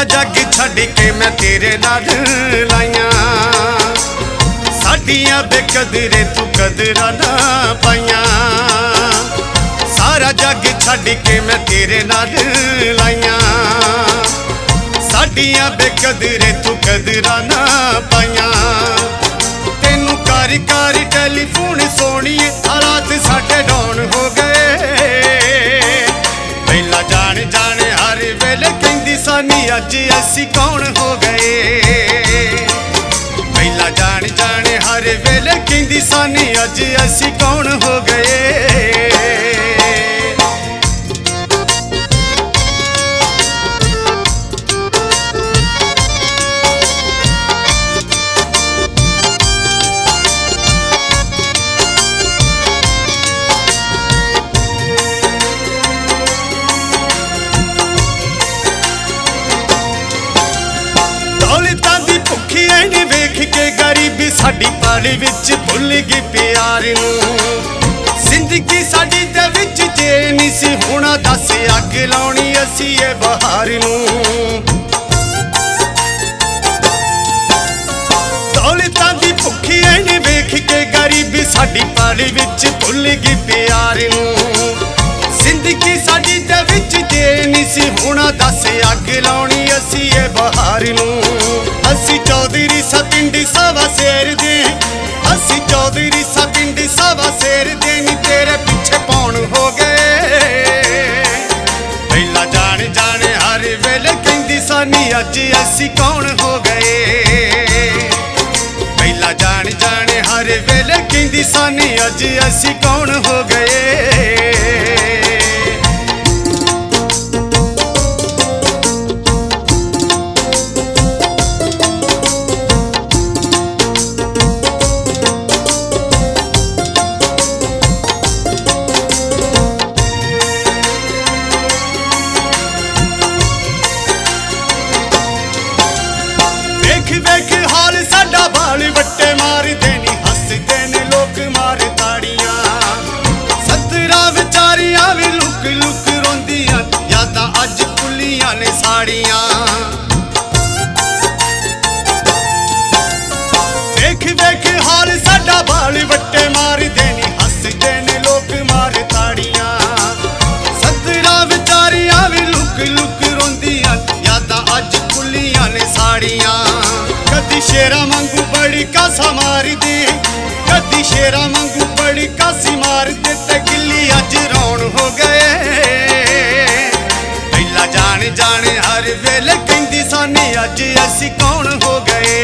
जग छड़ के मैं तेरे नाल लाइया, साडियां बेकदरे तू कदरां ना पाइया। सारा जग छड़ के मैं तेरे नाल लाइया, साडियां बेकदरे तू कदरां ना पाइया। तेनू कारी कारी टेलीफोन सोनिए हालात साडे डाउन हो गए। पहला जान जाने हर वेले कहंदी सानी अज असी कौन हो गए। पहला जान जाने हर वेले कहंदी सानी अज असी कौन हो गए। वेख के गरीबी साडी पाली विच भुल गई प्यार नूं। जिंदगी साडी दे विच जे नहीं सी होना दस अग लाउणी असी ए बहार नूं। दौलतां दी भुखी ऐनी वेख के गरीबी साडी पाली विच भुल गई प्यार नूं। जिंदगी साडी दे विच जे नहीं सी होना दस अग लाउणी असी ए बहार नूं। असी चौधरी सा पिंडी सावा शेर दे, असी चौधरी सा पिंडी सावा शेर दे नी तेरे पीछे पौन हो गए। पहला जान जाने हर वेले कहंदी सानी अज असी कौन हो गए। पहला जान जाने हर वेले कहंदी सानी अज असी कौन हो गए। वेख हाल साडा बाल वट्टे मार देनी हसदे ने लोग मार ताड़ियां। 17 विचारियां भी लुक लुक रोंदियां यादां अज कुलियां ने साड़ियां। वेख वेख हाल साडा बाल वट्टे मार देनी हसदे ने लोग मार ताड़ियां। 17 विचारियां भी लुक लुक रोंदियां यादां अज कुलियां ने साड़ियां। कदी शेरा मंगू बड़ी कासा मार दे, कदी शेरा मंगू बड़ी कासी मार दे ते गिल्ली अज रौन हो गए। पहला जान जाने हर वेले कहंदी सानी अज असी कौन हो गए।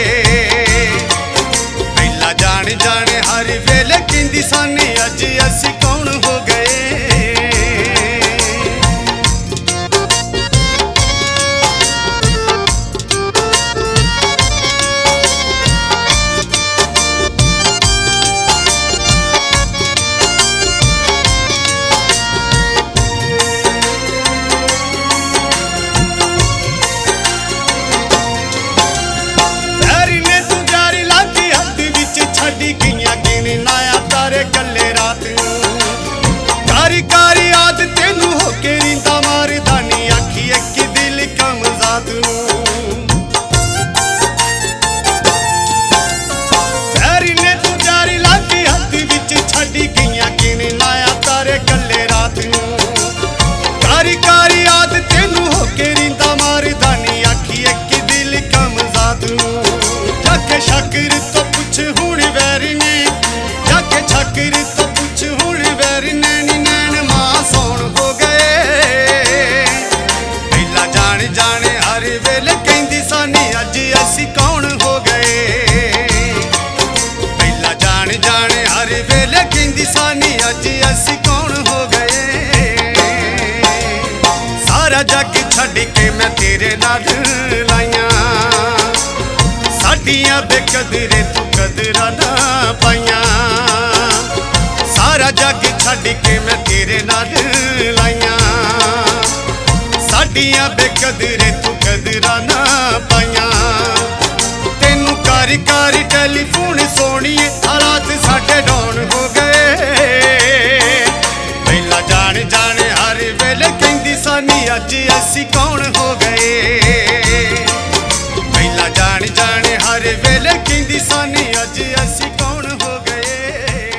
पहला जान जाने हर वेले कहंदी सानी अज असी कौन हो गए। कारी कारी याद तेनू होके रींदा मारदा नी आखी एक दिल कम जात नूं। पैरी ने तू जारी लागी हथ विच छड्डी गईयां किन लाया तारे गल्ले रात नूं। कारी कारी याद तेनू होके रींदा मारदा नी आखी एक दिल कम जात नूं। जाके शाकिर तो पुछ हुण वैर ने, जाके शाकिर तो पुछ हुण वैर ने जाने हर वेले कहंदी सानी अज असी कौन हो गए। पहला जान जाने हर वेले कहंदी सानी अज असी कौन हो गए। सारा जग छड़ के मैं तेरे नाल लाइया, साडियां बेकदरे तू कदरां ना पाइया। सारा जग छड़ के मैं तेरे नाल लाइया, साडियां बेकदरे तू कदरां ना पाइया। तेनू कारी कारी टेलीफोन सोनिए हालात साडे डाउन हो गए। पहला जान जाने हर वेले कहंदी सानी अज असी कौन